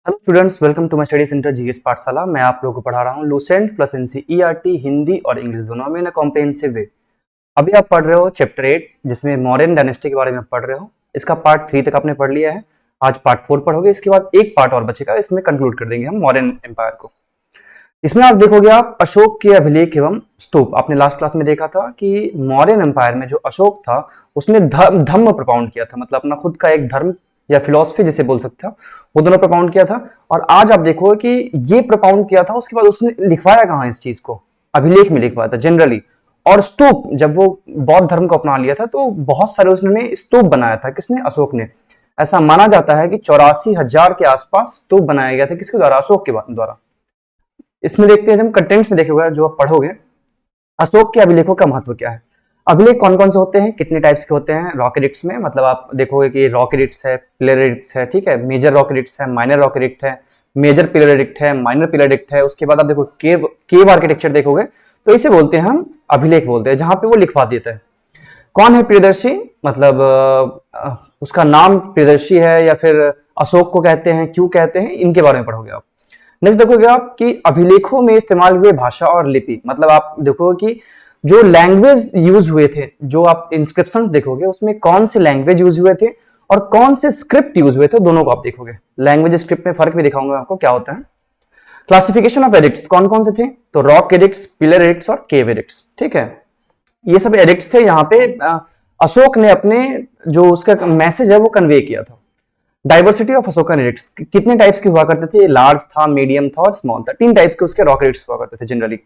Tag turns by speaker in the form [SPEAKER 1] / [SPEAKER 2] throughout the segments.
[SPEAKER 1] Hello students, welcome to my study centre GS Pathshala. मैं आप लोगों को पढ़ा रहा हूँ लूसेंट प्लस एनसीईआरटी हिंदी और इंग्लिश दोनों में इन कॉम्प्रिहेंसिव वे। अभी आप पढ़ रहे हो चैप्टर 8 जिसमें मौर्यन डायनेस्टी के बारे में पढ़ रहे हो। इसका पार्ट 3 तक आपने पढ़ लिया है। आज पार्ट 4 पढ़ोगे, इसके बाद एक पार्ट और बचेगा, इसमें कंक्लूड कर देंगे हम मौर्यन एम्पायर को। इसमें आज देखोगे आप अशोक के अभिलेख एवं स्तूप। आपने लास्ट क्लास में देखा था कि मौर्यन एम्पायर में जो अशोक था उसने धम्म प्रोपाउंड किया था, मतलब अपना खुद का एक धर्म या फिलॉसफी जिसे बोल सकते हो, वो दोनों प्रोपाउंड किया था। और आज आप देखोगे कि ये प्रोपाउंड किया था, उसके बाद उसने लिखवाया कहाँ इस चीज को? अभिलेख में लिखवाया था जनरली। और स्तूप, जब वो बौद्ध धर्म को अपना लिया था तो बहुत सारे उसने स्तूप बनाया था। किसने? अशोक ने। ऐसा माना जाता है कि 84,000 के आसपास स्तूप बनाया गया था। किसके द्वारा? अशोक के द्वारा। इसमें देखते हैं, जब कंटेंट्स में देखोगे, जो आप पढ़ोगे, अशोक के अभिलेखों का महत्व क्या है। अभिलेख कौन कौन से होते हैं, कितने टाइप्स के होते हैं? रॉक एडिक्ट्स में, मतलब आप देखोगे कि रॉक एडिक्ट्स है, पिलर एडिक्ट्स है, ठीक है, मेजर रॉक एडिक्ट्स है, माइनर रॉक एडिक्ट है, मेजर पिलर एडिक्ट है, माइनर पिलर एडिक्ट है। उसके बाद आप देखो केव आर्किटेक्चर देखोगे तो इसे बोलते हैं हम अभिलेख बोलते हैं, जहां पे वो लिखवा देता है। कौन है प्रियदर्शी? मतलब उसका नाम प्रियदर्शी है या फिर अशोक को कहते हैं, क्यों कहते हैं, इनके बारे में पढ़ोगे आप। नेक्स्ट देखोगे आप कि अभिलेखों में इस्तेमाल हुए भाषा और लिपि, मतलब आप देखोगे कि जो लैंग्वेज यूज हुए थे, जो आप इंस्क्रिप्शंस देखोगे उसमें कौन से लैंग्वेज यूज हुए थे और कौन से स्क्रिप्ट यूज हुए थे, दोनों को आप देखोगे। लैंग्वेज स्क्रिप्ट में फर्क भी दिखाऊंगा आपको क्या होता है। क्लासिफिकेशन ऑफ एडिक्ट्स कौन कौन से थे? तो रॉक एडिक्ट्स, पिलर एडिक्ट्स और केव एडिक्ट्स, ठीक है। ये सब एडिक्ट्स थे। यहाँ पे अशोक ने अपने जो उसका मैसेज है वो कन्वे किया था। डाइवर्सिटी ऑफ अशोकन एडिक्ट्स, कितने टाइप्स के हुआ करते थे? लार्ज था, मीडियम था और स्मॉल था। 3 टाइप्स के उसके रॉक एडिक्ट्स हुआ करते थे जनरली।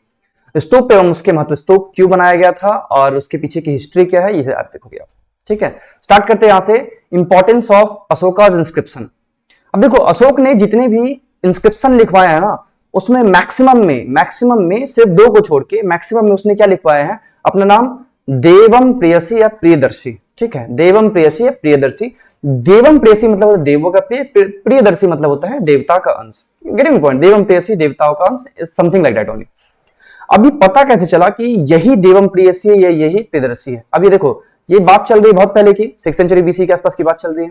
[SPEAKER 1] स्तूप एवं उसके महत्व, स्तूप क्यों बनाया गया था और उसके पीछे की हिस्ट्री क्या है, ये आप देखोगे आप, ठीक है। स्टार्ट करते हैं यहां से। Importance of Ashoka's inscription. अब देखो, अशोक ने जितने भी इंस्क्रिप्शन लिखवाए हैं ना, उसमें मैक्सिमम में सिर्फ 2 को छोड़ के मैक्सिमम में उसने क्या लिखवाया है? अपना नाम देवम प्रेयसी या प्रियदर्शी, ठीक है। देवम प्रेयसी या प्रियदर्शी। देवम प्रेयसी मतलब होता है देवों का प्रिय, प्रियदर्शी मतलब होता है देवता का अंश। Getting point? देवम प्रेयसी देवताओं का अंश, समथिंग लाइक दैट ओनली। अभी पता कैसे चला कि यही देवम प्रेयसी है या यही प्रियदर्शी है? अब ये देखो, ये बात चल रही है बहुत पहले की, 6th सेंचुरी बीसी के आसपास की बात चल रही है।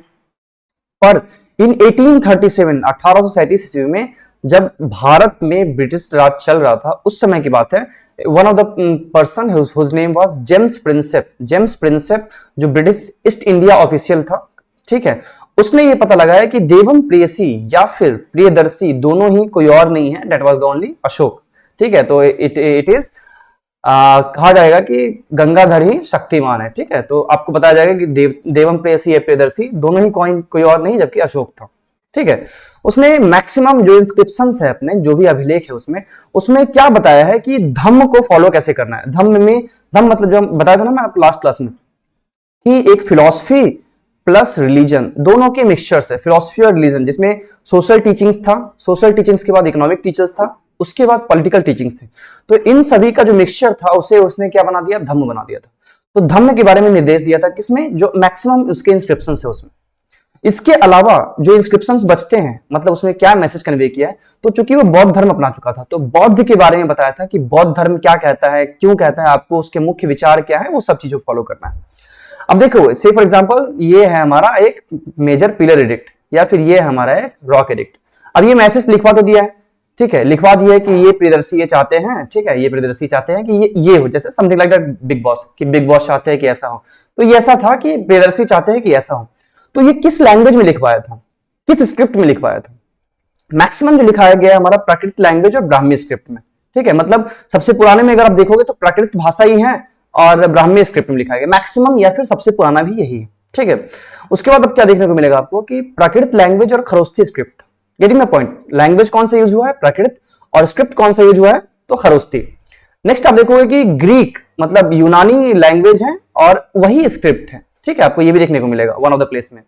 [SPEAKER 1] पर इन 1837 ईस्वी में जब भारत में ब्रिटिश राज चल रहा था, उस समय की बात है। One of the person whose name was James Prinsep, जो ब्रिटिश ईस्ट इंडिया ऑफिशियल था, ठीक है। उसने ये पता लगाया कि देवम प्रेयसी या फिर प्रियदर्शी दोनों ही कोई और नहीं है, that was the only Ashok, ठीक है। तो इट इज कहा जाएगा कि गंगाधर ही शक्तिमान है, ठीक है। तो आपको बताया जाएगा कि देवम प्रेयसी या प्रियदर्शी दोनों ही कोई और नहीं, जबकि अशोक था, ठीक है। उसने मैक्सिमम जो इंस्क्रिप्शंस है अपने, जो भी अभिलेख है उसमें क्या बताया है कि धम्म को फॉलो कैसे करना है। धम्म मतलब जो बताया था ना मैं लास्ट क्लास में, कि एक फिलॉसफी प्लस रिलीजन दोनों के मिक्सचर से, फिलॉसफी और रिलीजन, जिसमें सोशल टीचिंग्स था, सोशल टीचिंग्स के बाद इकोनॉमिक टीचर्स था, उसके बाद पॉलिटिकल टीचिंग्स थे। तो इन सभी का जो मिक्सचर था उसे उसने क्या बना दिया? धम्म बना दिया था। तो धम्म के बारे में निर्देश दिया था, किसमें? जो मैक्सिमम उसके इंस्क्रिप्शन है उसमें। इसके अलावा जो इंस्क्रिप्शंस बचते हैं, मतलब उसमें क्या मैसेज कन्वे किया है, तो चूंकि वो बौद्ध धर्म अपना चुका था, तो बौद्ध के बारे में बताया था कि बौद्ध धर्म क्या कहता है, क्यों कहता है, आपको उसके मुख्य विचार क्या है, वो सब चीजों को फॉलो करना है। अब देखो, से फॉर एग्जांपल ये है हमारा एक मेजर पिलर एडिक्ट या फिर ये है हमारा एक रॉक एडिक्ट। अब ये मैसेज लिखवा तो दिया है, ठीक है, लिखवा दिया है कि ये प्रियदर्शी ये चाहते हैं, ठीक है, ये प्रियदर्शी चाहते हैं कि ये हो, जैसे something like that big boss, कि बिग बॉस चाहते हैं कि ऐसा हो। तो ये ऐसा था कि प्रियदर्शी चाहते हैं कि ऐसा हो। तो ये किस लैंग्वेज में लिखवाया था, किस स्क्रिप्ट में लिखवाया था? मैक्सिमम जो लिखाया गया है हमारा प्राकृत लैंग्वेज और ब्राह्मी स्क्रिप्ट में, ठीक है। मतलब सबसे पुराने में अगर आप देखोगे तो प्राकृत भाषा ही है और ब्राह्मी स्क्रिप्ट में लिखा गया मैक्सिमम, या फिर सबसे पुराना भी यही है, ठीक है। उसके बाद अब क्या देखने को मिलेगा आपको कि प्राकृत लैंग्वेज और Kharosthi script. Getting my point? Language कौन सा यूज हुआ है? प्राकृत। और स्क्रिप्ट कौन सा यूज हुआ है? तो खरोस्ती। नेक्स्ट आप देखोगे कि ग्रीक मतलब यूनानी लैंग्वेज है और वही स्क्रिप्ट है, ठीक है। आपको ये भी देखने को मिलेगा वन ऑफ द प्लेस में।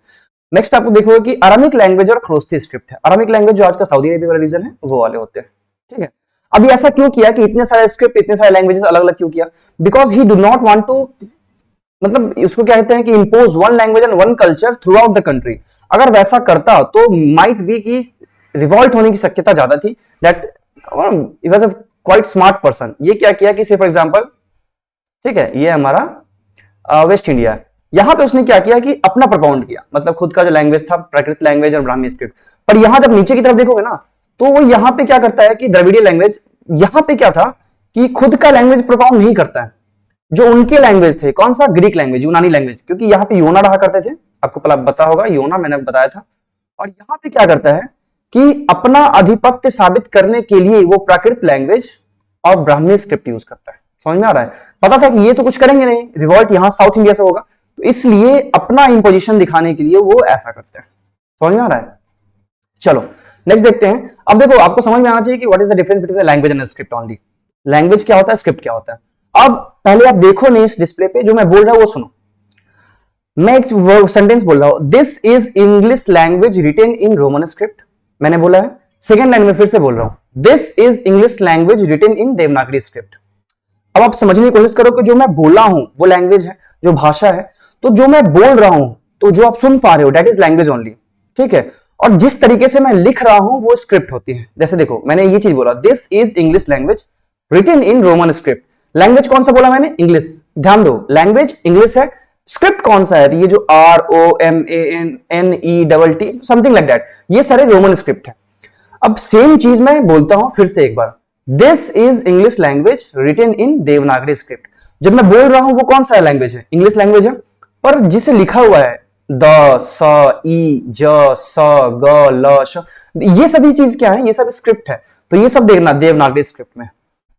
[SPEAKER 1] नेक्स्ट आपको देखोगे कि अरामिक लैंग्वेज और खरोस्ती स्क्रिप्ट है। अरामिक लैंग्वेज जो आज का सऊदी अरेबिया वाला रीजन है वो वाले होते हैं, ठीक है। अभी ऐसा क्यों किया कि इतने सारे स्क्रिप्ट, इतने सारे लैंग्वेजेस अलग अलग क्यों किया? Because he do not want to, मतलब उसको क्या कहते हैं कि impose one language and one culture throughout the country. अगर वैसा करता तो माइट बी की रिवॉल्ट होने की शक्यता ज्यादा थी। That he was a quite smart person. ये क्या किया कि से फॉर एग्जांपल, ठीक है, ये हमारा वेस्ट इंडिया है, यहां पे उसने क्या किया कि अपना प्रपाउंड किया, मतलब खुद का जो लैंग्वेज था, प्राकृत लैंग्वेज और ब्राह्मी स्क्रिप्ट। पर यहां जब नीचे की तरफ देखोगे ना, तो वो यहां पे क्या करता है कि द्रविड़ीय लैंग्वेज, यहां पे क्या था कि खुद का लैंग्वेज प्रपाउंड नहीं करता है, जो उनके लैंग्वेज थे, कौन सा, ग्रीक लैंग्वेज, यूनानी लैंग्वेज, क्योंकि यहाँ पे योना रहा करते थे, आपको पता होगा योना, मैंने बताया था। और यहाँ पे क्या करता है कि अपना आधिपत्य साबित करने के लिए वो प्राकृत लैंग्वेज और ब्राह्मी स्क्रिप्ट यूज करता है। समझ में आ रहा है? पता था कि ये तो कुछ करेंगे नहीं, रिवॉल्ट यहाँ साउथ इंडिया से होगा, तो इसलिए अपना इंपोजिशन दिखाने के लिए वो ऐसा करते हैं। समझ में आ रहा है? चलो नेक्स्ट देखते हैं। अब देखो, आपको समझ में आना चाहिए कि what is the difference between language and script only. Language क्या होता है, स्क्रिप्ट क्या होता है। अब पहले आप देखो नहीं इस डिस्प्ले पे, जो मैं बोल रहा हूं वो सुनो। मैं एक सेंटेंस बोल रहा हूं, this is English language written in Roman script, मैंने बोला है। सेकेंड लाइन में फिर से बोल रहा हूं, this is English language written in Devanagari script. अब आप समझने की कोशिश करो कि जो मैं बोला हूं वो लैंग्वेज है, जो भाषा है, तो जो मैं बोल रहा हूं, तो जो आप सुन पा रहे हो, दैट इज लैंग्वेज ओनली, ठीक है। और जिस तरीके से मैं लिख रहा हूं वो स्क्रिप्ट होती है। जैसे देखो, मैंने ये चीज बोला, this is English language written in Roman script. Language कौन सा बोला मैंने, इंग्लिश। ध्यान दो, लैंग्वेज इंग्लिश है, स्क्रिप्ट कौन सा है, तो ये जो ROMANNET समथिंग लाइक दैट, ये सारे रोमन स्क्रिप्ट है। अब सेम चीज मैं बोलता हूं फिर से एक बार, this is English language written in Devanagari script. जब मैं बोल रहा हूं वो कौन सा लैंग्वेज है, इंग्लिश लैंग्वेज है, पर जिसे लिखा हुआ है द, स, ई, ज, स, ग, ल, श, ये सभी चीज क्या है, ये सब स्क्रिप्ट है। तो ये सब देखना देवनागरी स्क्रिप्ट में,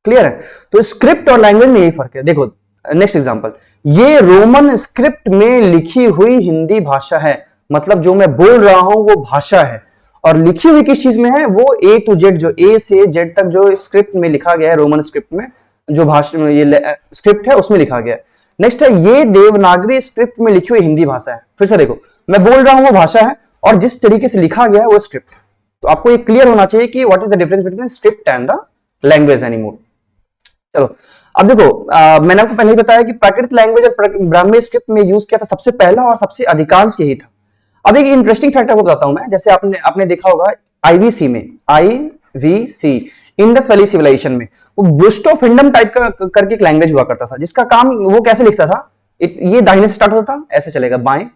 [SPEAKER 1] क्लियर है। तो स्क्रिप्ट और लैंग्वेज में यही फर्क है। देखो नेक्स्ट एग्जांपल, ये रोमन स्क्रिप्ट में लिखी हुई हिंदी भाषा है, मतलब जो मैं बोल रहा हूं वो भाषा है, और लिखी हुई किस चीज में है, वो A to Z, जो A से Z तक जो स्क्रिप्ट में लिखा गया है, रोमन स्क्रिप्ट में जो भाषा में ये स्क्रिप्ट है उसमें लिखा गया है। नेक्स्ट है, ये देवनागरी स्क्रिप्ट में लिखी हुई हिंदी भाषा है। फिर से देखो, मैं बोल रहा हूं वो भाषा है, और जिस तरीके से लिखा गया है वो स्क्रिप्ट। तो आपको ये क्लियर होना चाहिए कि what is the difference between script and the language anymore. चलो अब देखो, मैंने आपको पहले ही बताया कि प्राकृत लैंग्वेज और ब्राह्मी स्क्रिप्ट में यूज किया था सबसे पहला और सबसे अधिकांश यही था। अब एक इंटरेस्टिंग फैक्ट आपको बताता हूं मैं, जैसे आपने देखा होगा आईवीसी में, आईवीसी इंडस वैली सिविलाइजेशन में, वो ब्रुस्टोफिंडम टाइप का करके एक लैंग्वेज हुआ करता था, जिसका काम वो कैसे लिखता था, ये दाहिने से स्टार्ट होता था, ऐसे चलेगा बाएं,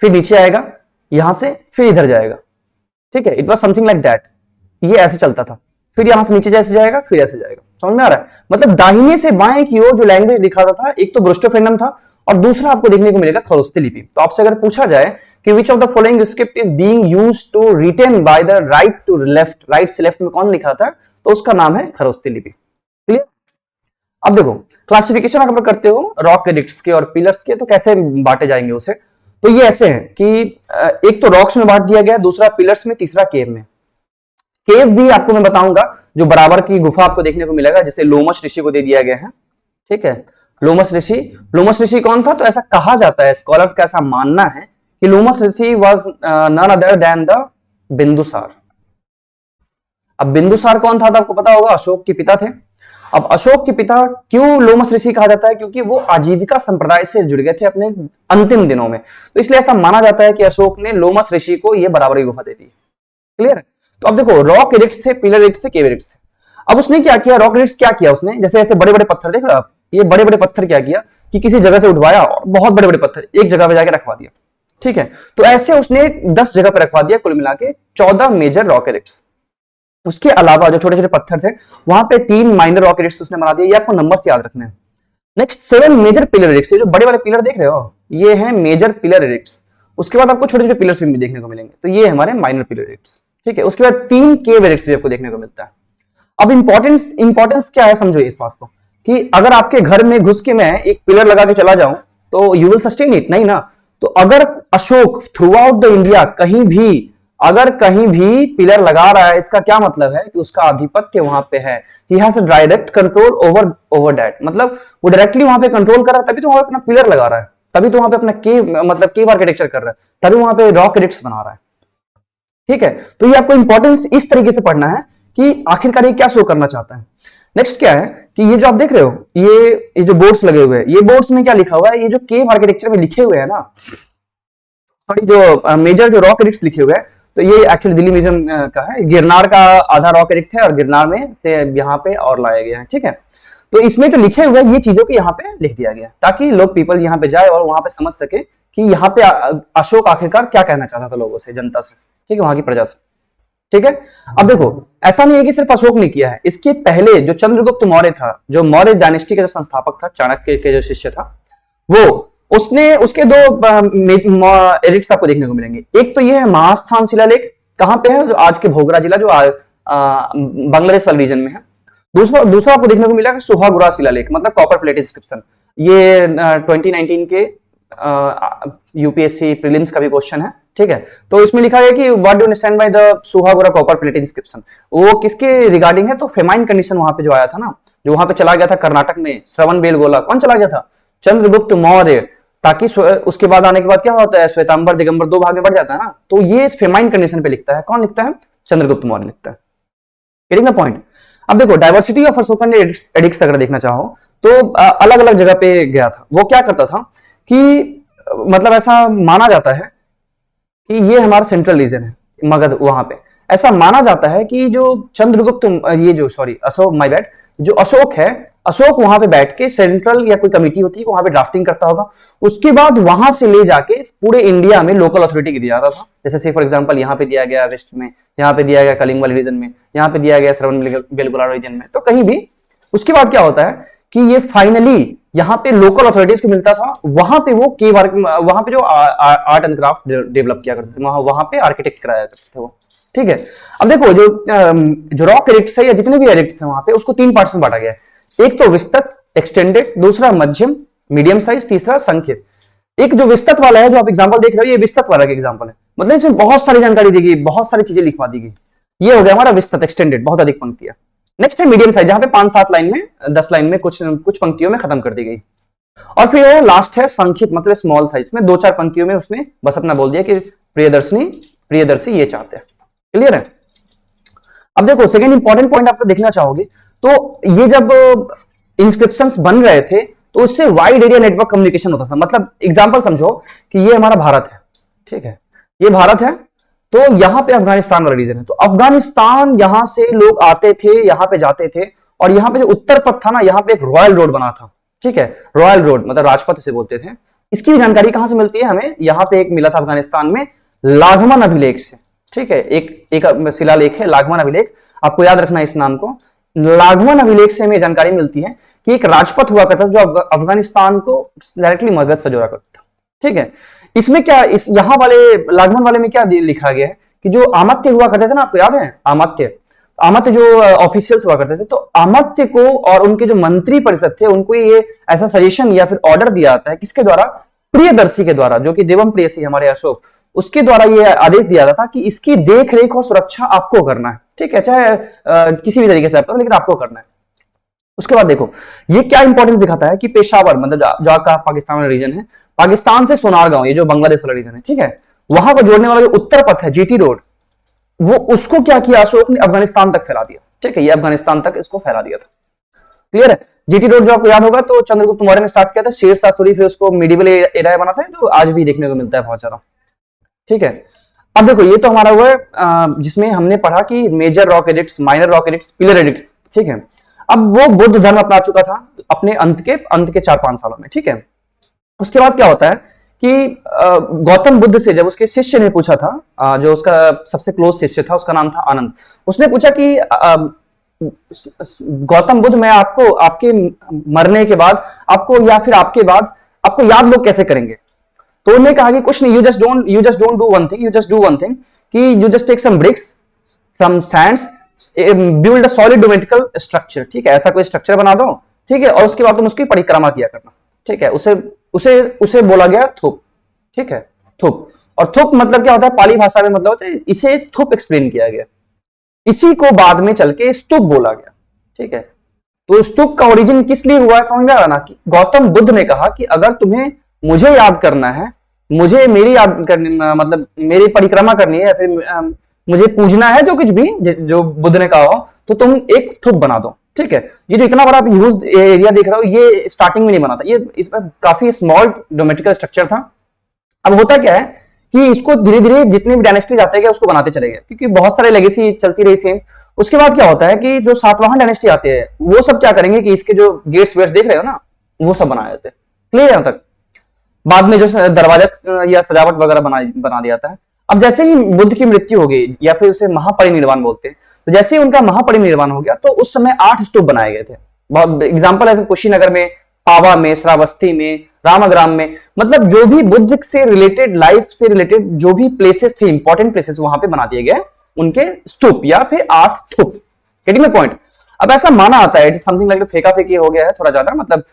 [SPEAKER 1] फिर नीचे आएगा यहां से, फिर इधर जाएगा, ठीक है। It was something like that, ये ऐसे चलता था, फिर यहां से नीचे जैसे जाएगा, फिर ऐसे जाएगा। समझ में आ रहा है? मतलब दाहिने से बाएं की ओर जो लैंग्वेज दिखाता था, एक तो ब्रुस्टोफिंडम था, और दूसरा आपको देखने को मिलेगा खरोस्ती लिपि। तो आपसे अगर पूछा जाए कि which of the following script is being used to written by the right to left, right से लेफ्ट में कौन लिखा था, तो उसका नाम है खरोस्ती लिपि। क्लियर? अब देखो, क्लासिफिकेशन अगर करते हो रॉक एडिक्ट्स के और पिलर्स के, तो कैसे बांटे जाएंगे उसे, तो ये ऐसे है कि एक तो रॉक्स में बांट दिया गया, दूसरा पिलर्स में, तीसरा केव में। केव भी आपको मैं बताऊंगा, जो बराबर की गुफा आपको देखने को मिलेगा, जिसे लोमश ऋषि को दे दिया गया है, ठीक है। लोमश ऋषि कौन था, तो ऐसा कहा जाता है, स्कॉलर्स का ऐसा मानना है कि Lomash Rishi was none other than the Bindusara. अब बिंदुसार कौन था, तो आपको पता होगा, अशोक के पिता थे। अब अशोक के पिता क्यों लोमश ऋषि कहा जाता है, क्योंकि वो आजीविका संप्रदाय से जुड़ गए थे अपने अंतिम दिनों में, तो इसलिए ऐसा माना जाता है कि अशोक ने लोमश ऋषि को यह बराबरी गुफा दे दी। क्लियर है? तो अब देखो, रॉक एडिक्ट्स थे, पिलर एडिक्ट्स थे, केव एडिक्ट्स थे। अब उसने क्या किया, रॉक एडिक्ट्स क्या किया उसने, जैसे ऐसे बड़े बड़े पत्थर देख रहे हो आप, ये बड़े बड़े पत्थर क्या किया कि किसी जगह से उठवाया और बहुत बड़े बड़े पत्थर एक जगह पे जाके रखवा दिया, ठीक है। तो ऐसे उसने 10 जगह पे रखवा दिया, कुल मिला के 14 मेजर रॉक एडिक्ट्स। उसके अलावा जो छोटे छोटे पत्थर थे, वहां पे 3 माइनर रॉक एडिक्ट्स उसने बना दिए। ये आपको नंबर से याद रखने हैं। नेक्स्ट 7 मेजर पिलर एडिक्ट्स, जो बड़े वाले पिलर देख रहे हो, ये है मेजर पिलर एडिक्ट्स। उसके बाद आपको छोटे छोटे पिलर्स भी देखने को मिलेंगे, तो ये हमारे माइनर पिलर एडिक्ट्स, ठीक है। उसके बाद 3 केव एडिक्ट्स भी आपको देखने को मिलता है। अब इंपॉर्टेंस क्या है, समझो इस बात को, कि अगर आपके घर में घुस के मैं एक पिलर लगा के चला जाऊं, तो यू विल सस्टेन इट, नहीं ना। तो अगर Ashok through out the India कहीं भी पिलर लगा रहा है, इसका क्या मतलब है कि उसका आधिपत्य वहां पे है, he has a direct control over that, मतलब वो डायरेक्टली वहां पे कंट्रोल कर रहा है, तभी तो वहां पे अपना पिलर लगा रहा है, तभी तो वहां पे अपना केव आर्किटेक्चर कर रहा है, तभी वहां पे रॉक एडिक्ट्स बना रहा है, ठीक है। तो ये आपको इंपॉर्टेंस इस तरीके से पढ़ना है कि आखिरकार ये क्या शो करना चाहता है। नेक्स्ट क्या है कि ये जो आप देख रहे हो, ये जो बोर्ड्स लगे हुए हैं, ये बोर्ड्स में क्या लिखा हुआ है, ये जो केव आर्किटेक्चर में लिखे हुए हैं ना, और जो मेजर जो रॉक एडिक्ट्स लिखे हुए हैं, तो ये एक्चुअली दिल्ली म्यूजियम का है। गिरनार का आधा रॉक एडिक्ट है, और गिरनार में से यहाँ पे और लाया गया है, ठीक है। तो इसमें जो लिखे हुए ये चीजों को यहाँ पे लिख दिया गया ताकि लोग पीपल यहाँ पे जाए और वहां पे समझ सके कि यहाँ पे अशोक आखिरकार क्या कहना चाहता था लोगों से, जनता से, ठीक है, वहां की प्रजा से। ठीक है, अब देखो ऐसा नहीं है कि सिर्फ अशोक ने किया है, इसके पहले जो चंद्रगुप्त मौर्य था, जो मौर्य डायनेस्टी का जो संस्थापक था, चाणक्य के जो शिष्य था, वो उसने उसके दो एडिक्ट्स आपको देखने को मिलेंगे। एक तो ये है महास्थान शिलालेख, कहां पे है, जो आज के भोगरा जिला जो बांग्लादेश वाले रीजन में है। दूसरा आपको देखने को मिला कि सुहागुरा शिलालेख, मतलब कॉपर प्लेट इंस्क्रिप्शन। ये 2019 के यूपीएससी प्रीलिम्स का भी क्वेश्चन है, ठीक है। तो इसमें लिखा है कि what do understand by the Sohgaura copper plate inscription, वो किसके रिगार्डिंग है, तो फेमाइन कंडीशन वहां पे जो आया था ना, जो वहां पे चला गया था कर्नाटक में, श्रवण बेलगोला, कौन चला गया था, चंद्रगुप्त मौर्य, ताकि उसके बाद आने के बाद क्या होता है, श्वेतांबर दिगंबर दो भाग में बढ़ जाता है ना, तो ये इस फेमाइन कंडीशन पे लिखता है, कौन लिखता है, चंद्रगुप्त मौर्य लिखता है। Getting the point. अब देखो डाइवर्सिटी ऑफ अशोकन एडिक्ट्स अगर देखना चाहो तो अलग अलग जगह पे गया था। वो क्या करता था कि मतलब ऐसा माना जाता है कि ये हमारा सेंट्रल रीजन है मगध, वहां पे ऐसा माना जाता है कि जो चंद्रगुप्त अशोक, माय बैड, जो अशोक है, अशोक वहां पे बैठ के सेंट्रल या कोई कमिटी होती है वहां पे ड्राफ्टिंग करता होगा, उसके बाद वहां से ले जाके पूरे इंडिया में लोकल अथॉरिटी को दिया जाता था। जैसे से फॉर एग्जांपल यहाँ पे दिया गया वेस्ट में, यहाँ पे दिया गया कलिंग वाले रीजन में, यहाँ पे दिया गया श्रवण बेलगोला रीजन में, तो कहीं भी। उसके बाद क्या होता है कि ये फाइनली यहाँ पे लोकल अथॉरिटीज को मिलता था, वहां पे वो वहां पे जो आर्ट एंड क्राफ्ट डेवलप किया करते थे, वहां पे आर्किटेक्ट कराया करते थे वो, ठीक है। अब देखो जो रॉक एडिक्ट्स है या जितने भी एडिक्ट्स है वहां पे, उसको 3 पार्ट्स में बांटा गया है। एक तो विस्तृत एक्सटेंडेड, दूसरा मध्यम मीडियम साइज, तीसरा संक्षिप्त। एक जो विस्तृत वाला है जो आप एग्जांपल देख रहे हो, ये विस्तृत वाला का एग्जांपल है, मतलब इसमें बहुत सारी जानकारी दी गई, बहुत सारी चीजें लिखवा दी गई। ये हो गया हमारा विस्तृत एक्सटेंडेड, बहुत अधिक पंक्तियां। नेक्स्ट है मीडियम साइज, जहां पे 5-7 लाइन में, 10 लाइन में, कुछ पंक्तियों में खत्म कर दी गई। और फिर लास्ट है संक्षिप्त, मतलब स्मॉल साइज में 2-4 पंक्तियों में उसने बस अपना बोल दिया कि प्रियदर्शी ये चाहते हैं। क्लियर है। अब देखो सेकेंड इंपॉर्टेंट पॉइंट आपको देखना चाहोगे, तो ये जब इंस्क्रिप्शंस बन रहे थे तो उससे वाइड एरिया नेटवर्क कम्युनिकेशन होता था। मतलब एग्जांपल समझो कि ये हमारा भारत है, ठीक है, ये भारत है, तो यहां पे अफगानिस्तान वाला रीजन है, तो अफगानिस्तान यहां से लोग आते थे, यहां पे जाते थे, और यहां पे जो उत्तर पथ था ना, यहां पे एक रॉयल रोड बना था, ठीक है, रॉयल रोड मतलब राजपथ से बोलते थे। इसकी भी जानकारी कहां से मिलती है हमें, यहां पे एक मिला था अफगानिस्तान में लाघमन अभिलेख से, ठीक है, एक शिलालेख है लाघमन अभिलेख, आपको याद रखना इस नाम को। लाघमन अभिलेख से हमें जानकारी मिलती है कि एक राजपथ हुआ करता जो अफगानिस्तान को डायरेक्टली मगध से जोड़ा करता था, ठीक है। इसमें क्या, इस यहां वाले लाघमन वाले में क्या लिखा गया है कि जो आमत्य हुआ करते थे ना, आपको याद है आमत्य जो ऑफिशियल्स हुआ करते थे, तो आमत्य को और उनके जो मंत्री परिषद थे उनको ये ऐसा सजेशन या फिर ऑर्डर दिया जाता है, किसके द्वारा, प्रियदर्शी के द्वारा, जो कि देवम प्रेयसी हमारे अशोक, उसके द्वारा ये आदेश दिया जाता था कि इसकी देख रेख और सुरक्षा आपको करना है, ठीक है, चाहे किसी भी तरीके से आप करो, लेकिन आपको करना है। उसके बाद देखो ये क्या इंपॉर्टेंस दिखाता है कि पेशावर, मतलब जो आपका पाकिस्तान वाला रीजन है, पाकिस्तान से सोनार गांव, ये जो बांग्लादेश वाला रीजन है, ठीक है, वहां को जोड़ने वाला जो उत्तर पथ है, जीटी रोड, वो उसको क्या किया अशोक ने, अफगानिस्तान तक फैला दिया, ठीक है, ये अफगानिस्तान तक इसको फैला दिया था। क्लियर है। जीटी रोड जो आपको याद होगा तो चंद्रगुप्त मौर्य ने स्टार्ट किया था, शेरशाह सूरी फिर उसको मिडिवल एरा बना था, जो आज भी देखने को मिलता है बहुत ज्यादा, ठीक है। अब देखो ये तो हमारा हुआ है जिसमें हमने पढ़ा कि major rock edicts, minor rock edicts, pillar edicts, ठीक है। अब वो बुद्ध धर्म अपना चुका था अपने अंत के 4-5 सालों में, ठीक है। उसके बाद क्या होता है कि गौतम बुद्ध से जब उसके शिष्य ने पूछा था, जो उसका सबसे क्लोज शिष्य था, उसका नाम था आनंद, उसने पूछा कि गौतम बुद्ध, मैं आपको आपके मरने के बाद आपको या फिर आपके बाद आपको याद लोग कैसे करेंगे। तो उन्होंने कहा कि कुछ नहीं, you just don't do one thing कि you just take some bricks, some sands, build a solid geometrical structure, ठीक है, ऐसा कोई स्ट्रक्चर बना दो, ठीक है, और उसके बाद तुम उसकी परिक्रमा किया करना, ठीक है। उसे बोला गया थुप, ठीक है, थुप। और थुप मतलब क्या होता है, पाली भाषा में मतलब होता है, इसे थुप एक्सप्लेन किया गया, इसी को बाद में चल के स्तूप बोला गया, ठीक है। तो स्तूप का ओरिजिन किस लिए हुआ है समझ में आ रहा ना, कि गौतम बुद्ध ने कहा कि अगर तुम्हें मुझे याद करना है, मुझे मेरी याद करनी, मतलब मेरी परिक्रमा करनी है, या फिर मुझे पूजना है, जो कुछ भी जो बुद्ध ने कहा हो, तो तुम एक थुप बना दो, ठीक है। ये जो इतना बड़ा आप यूज एरिया देख रहे हो, ये स्टार्टिंग में नहीं बना था, ये इसमें काफी स्मॉल ज्योमेट्रिकल स्ट्रक्चर था। अब होता क्या है कि इसको धीरे धीरे जितने भी डायनेस्टीज आते गए उसको बनाते चले गए, क्योंकि बहुत सारे लेगेसी चलती रही सेम, उसके बाद क्या होता है कि जो सातवाहन डायनेस्टी आते हैं वो सब क्या करेंगे कि इसके जो गेट्स वेट्स देख रहे हो ना, वो सब बनाए जाते हैं। क्लियर यहां तक? बाद में जो दरवाजा या सजावट वगैरह बना दिया जाता है। अब जैसे ही बुद्ध की मृत्यु हो गई या फिर उसे महापरिनिर्वाण बोलते हैं, तो जैसे ही उनका महापरिनिर्वाण हो गया तो उस समय 8 स्तूप बनाए गए थे। बहुत एग्जांपल है कुशीनगर में, पावा में, श्रावस्ती में, रामग्राम में, मतलब जो भी बुद्ध से रिलेटेड, लाइफ से रिलेटेड जो भी प्लेसेस थे, इंपॉर्टेंट प्लेसेस, वहां पे बना दिए गए उनके स्तूप या फिर 8 स्तूप। Getting my point? अब ऐसा माना आता है, इट इज समथिंग लाइक फेंका फेंकी हो गया है थोड़ा ज्यादा, मतलब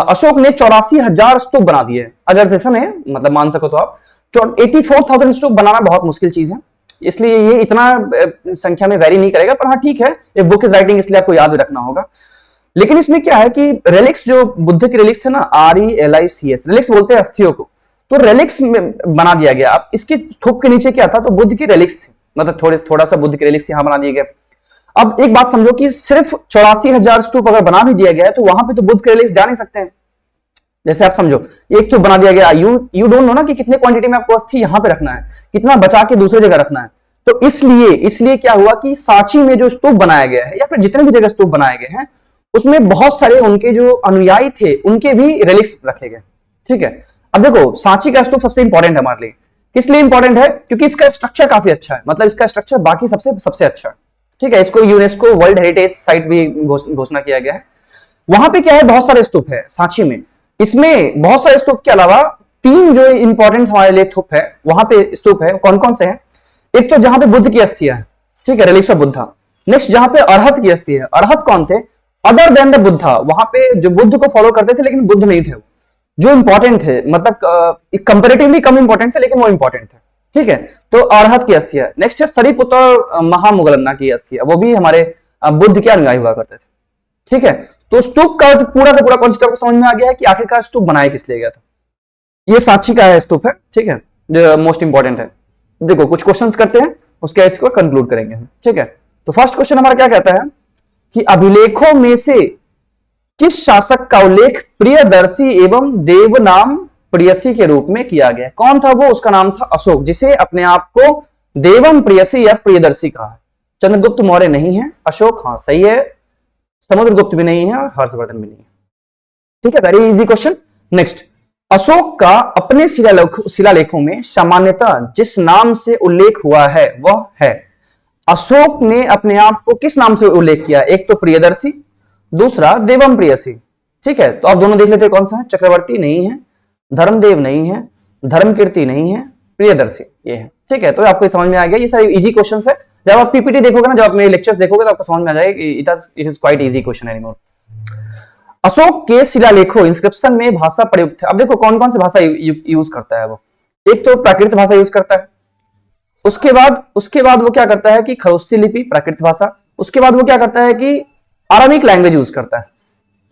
[SPEAKER 1] अशोक ने 84,000 स्तूप बना दिए। अजरसेशन है, मतलब मान सको तो आप 84,000 स्तूप बनाना बहुत मुश्किल चीज है, इसलिए ये इतना संख्या में वेरी नहीं करेगा, पर हाँ ठीक है, एक बुक इज राइटिंग इसलिए आपको याद रखना होगा। लेकिन इसमें क्या है कि रेलिक्स, जो बुद्ध के रेलिक्स थे ना, RELICS, रेलिक्स बोलते हैं अस्थियों को, तो रेलिक्स में बना दिया गया। अब इसके थूप के नीचे क्या था, तो बुद्ध की रेलिक्स थी, मतलब थोड़ा सा बुद्ध के रेलिक्स यहां बना दिए गए। अब एक बात समझो कि सिर्फ 84,000 स्तूप अगर बना भी दिया गया है तो वहां पे तो बुद्ध के रेलिक्स जा नहीं सकते हैं। जैसे आप समझो एक तो बना दिया गया, यू डोंट नो ना कि कितने क्वांटिटी में आपको अस्थि यहां पे रखना है, कितना बचा के दूसरी जगह रखना है। तो इसलिए क्या हुआ कि सांची में जो स्तूप बनाया गया है या फिर जितने भी जगह स्तूप बनाए गए हैं, उसमें बहुत सारे उनके जो अनुयायी थे उनके भी रेलिक्स रखे गए। ठीक है, अब देखो सांची का स्तूप सबसे इंपॉर्टेंट है हमारे लिए। किस लिए इंपॉर्टेंट है? क्योंकि इसका स्ट्रक्चर काफी अच्छा है, मतलब इसका स्ट्रक्चर बाकी सबसे अच्छा है। ठीक है, इसको यूनेस्को वर्ल्ड हेरिटेज साइट भी घोषणा किया गया है। वहां पे क्या है, बहुत सारे स्तूप है सांची में। इसमें बहुत सारे स्तूप के अलावा 3 जो इंपॉर्टेंट हमारे लिए स्तूप है, वहां पे स्तूप है। कौन कौन से हैं? एक तो जहां पे बुद्ध की अस्थियां है, ठीक है, रेलिक्स ऑफ बुद्धा। नेक्स्ट जहां पे अरहत की अस्थि है। अरहत कौन थे? अदर देन द बुद्धा, वहां पे जो बुद्ध को फॉलो करते थे लेकिन बुद्ध नहीं थे, जो इंपॉर्टेंट थे, मतलब कंपेरेटिवली कम इंपॉर्टेंट थे लेकिन वो इंपॉर्टेंट थे। ठीक है, तो अरहत की अस्थियां। नेक्स्ट है सरीपुत्र महामुगलन्ना की अस्थियां, वो भी हमारे बुद्ध के अनुयायी हुआ करते थे। ठीक है, तो स्तूप का पूरा का पूरा कॉन्सेप्ट समझ में आ गया है कि आखिरकार स्तूप बनाया किस लिए गया था। ये सांची का है स्तूप है, ठीक है, जो मोस्ट इंपॉर्टेंट है। देखो कुछ क्वेश्चंस करते हैं, उसके इसको कंक्लूड करेंगे हम। ठीक है, तो फर्स्ट क्वेश्चन हमारा क्या कहता है कि अभिलेखों में से किस शासक का उल्लेख प्रियदर्शी एवं देवनाम प्रियसी के रूप में किया गया? कौन था वो? उसका नाम था अशोक, जिसे अपने आप को देवम प्रियसी या प्रियदर्शी कहा है। चंद्रगुप्त मौर्य नहीं है, अशोक हाँ सही है, समुद्रगुप्त भी नहीं है और हर्षवर्धन भी नहीं है। ठीक है, very easy question. Next, Ashok का अपने शिलालेखों में सामान्यतः जिस नाम से उल्लेख हुआ है वह है, अशोक ने अपने आप को किस नाम से उल्लेख किया? एक तो प्रियदर्शी, दूसरा देवम प्रियसी। ठीक है, तो आप दोनों देख लेते हैं कौन सा है। चक्रवर्ती नहीं है, धर्मदेव नहीं है, धर्मकीर्ति नहीं है, प्रियदर्शी ये है। ठीक है, तो आपको समझ में आ गया। ये सारे इजी क्वेश्चंस है, जब आप पीपीटी देखोगे ना, जब आप मेरे लेक्चर्स देखोगे तो आपको समझ में आ जाएगा it is quite easy question anymore. Ashok के शिलालेखों इंस्क्रिप्शन में भाषा प्रयुक्त है। अब देखो कौन कौन सी भाषा यूज करता है वो। एक तो प्राकृत भाषा यूज करता है, उसके बाद वो क्या करता है कि खरोष्ठी लिपि, प्राकृत भाषा। उसके बाद वो क्या करता है कि आरामिक लैंग्वेज यूज करता है,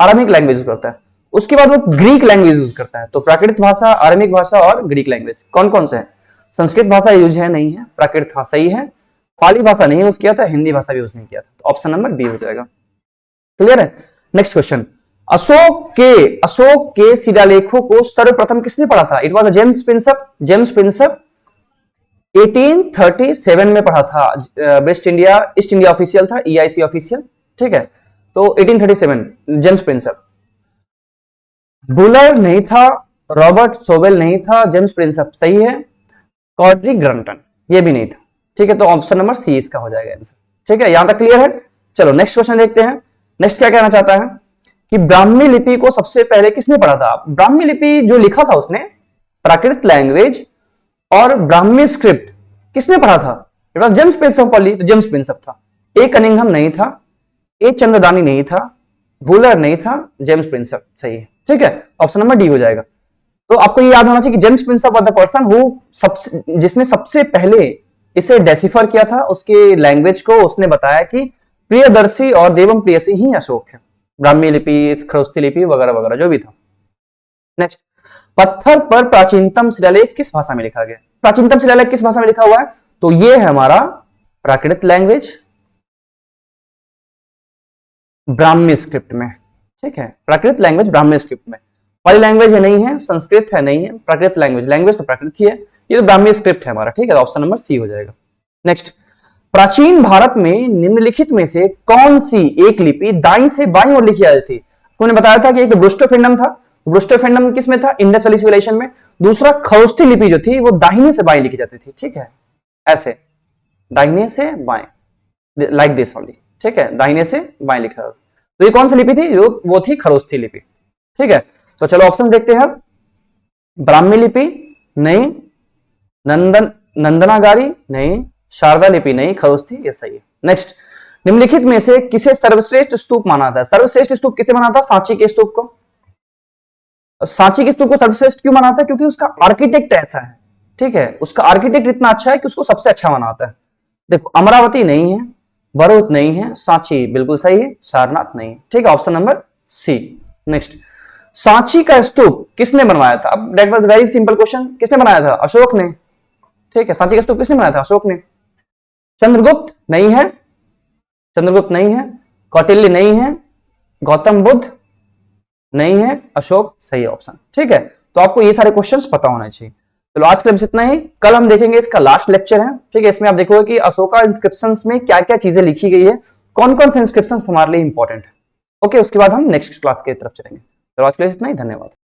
[SPEAKER 1] आरामिक लैंग्वेज यूज करता है। उसके बाद वो ग्रीक लैंग्वेज यूज करता है। तो प्राकृत भाषा, आरामिक भाषा और ग्रीक लैंग्वेज। कौन कौन से हैं? संस्कृत भाषा यूज है नहीं है, प्राकृत हाँ सही है, पाली भाषा नहीं यूज किया था, हिंदी भाषा भी यूज नहीं किया था। तो ऑप्शन नंबर बी हो जाएगा। क्लियर है? नेक्स्ट क्वेश्चन, अशोक के शिलालेखों को सर्वप्रथम किसने पढ़ा था? It was James Prinsep. James Prinsep 1837 में पढ़ा था। ईस्ट इंडिया ऑफिशियल था, EIC ऑफिशियल। ठीक है, तो 1837 जेम्स प्रिंसप। बुलर नहीं था, रॉबर्ट सोवेल नहीं था, जेम्स प्रिंसप सही है, कॉड्रिक ग्रंटन ये भी नहीं था। ठीक है, तो ऑप्शन नंबर सी इसका हो जाएगा आंसर। ठीक है, यहां तक क्लियर है? चलो नेक्स्ट क्वेश्चन देखते हैं। नेक्स्ट क्या कहना चाहता है कि ब्राह्मी लिपि को सबसे पहले किसने पढ़ा था? ब्राह्मी लिपि जो लिखा था उसने, प्राकृत लैंग्वेज और ब्राह्मी स्क्रिप्ट, किसने पढ़ा था? It was James Prinsep only. तो जेम्स प्रिंसप था। ए कनिंघम नहीं था, ए चंद्रदानी नहीं था, वुलर नहीं था, जेम्स प्रिंसप सही है। ठीक है, ऑप्शन नंबर डी हो जाएगा। तो आपको ये याद होना चाहिए कि James Prinsep was the person जिसने सबसे पहले इसे डेसिफर किया था, उसके लैंग्वेज को। उसने बताया कि प्रियदर्शी और देवम प्रियसी ही अशोक है। ब्राह्मी लिपि, खरोष्ठी लिपि वगैरह वगैरह जो भी था। नेक्स्ट, पत्थर पर प्राचीनतम शिलालेख किस भाषा में लिखा गया? प्राचीनतम शिलालेख किस भाषा में लिखा हुआ है? तो ये है हमारा प्राकृत लैंग्वेज, ब्राह्मी स्क्रिप्ट में। ठीक है, प्राकृत लैंग्वेज ब्राह्मी स्क्रिप्ट में। पाली लैंग्वेज है नहीं है, संस्कृत है नहीं है, प्राकृत लैंग्वेज तो प्राकृत ही है। ये तो ब्राह्मी स्क्रिप्ट है हमारा। ठीक है, ऑप्शन नंबर सी हो जाएगा। नेक्स्ट, प्राचीन भारत में निम्नलिखित में से कौन सी एक लिपि दाईं से बाईं ओर लिखी जाती थी? उन्होंने बताया था कि एक तो ब्रुस्टोफिंडम था, ब्रुस्टोफिंडम किस में था? इंडस वैली सिविलाइजेशन में। दूसरा खरोष्ठी लिपि जो थी वो दाहिने से बाएं लिखी जाती थी, ठीक है, ऐसे दाहिने से बाएं, लाइक दिस ओनली, ठीक है, दाहिने से बाएं लिखा था। तो ये कौन सी लिपि थी? जो वो थी खरोष्ठी लिपि, ठीक है। तो चलो ऑप्शन देखते हैं। ब्राह्मी लिपि नहीं, नंदनागारी नहीं, शारदा लिपि नहीं, खरोष्ठी ये सही है। नेक्स्ट, निम्नलिखित में से किसे सर्वश्रेष्ठ स्तूप माना था? सर्वश्रेष्ठ स्तूप किसे माना था? सांची के स्तूप को। सांची के स्तूप को सर्वश्रेष्ठ क्यों माना था? क्योंकि उसका आर्किटेक्ट ऐसा है, ठीक है, उसका आर्किटेक्ट इतना अच्छा है कि उसको सबसे अच्छा मानाता है। देखो, अमरावती नहीं है, भरूच नहीं है, सांची बिल्कुल सही है, सारनाथ नहीं है, ठीक है, option number C. Next, Sanchi का स्तूप किसने बनवाया था? अब that was very simple question, किसने बनाया था? अशोक ने, ठीक है, सांची का स्तूप किसने बनाया था? अशोक ने। चंद्रगुप्त नहीं है, चंद्रगुप्त नहीं है, कौटिल्य नहीं है, गौतम बुद्ध नहीं है, अशोक सही ऑप्शन, ठीक है। तो आपको ये सारे क्वेश्चंस पता होना चाहिए। चलो आज के लिए बस इतना ही, कल हम देखेंगे इसका लास्ट लेक्चर है, ठीक है। इसमें आप देखोगे कि अशोका इंस्क्रिप्शंस में क्या क्या चीजें लिखी गई है, कौन कौन से इंस्क्रिप्शंस हमारे लिए इंपॉर्टेंट है, ओके। उसके बाद हम नेक्स्ट क्लास की तरफ चलेंगे। चलो आज के लिए इतना ही, धन्यवाद।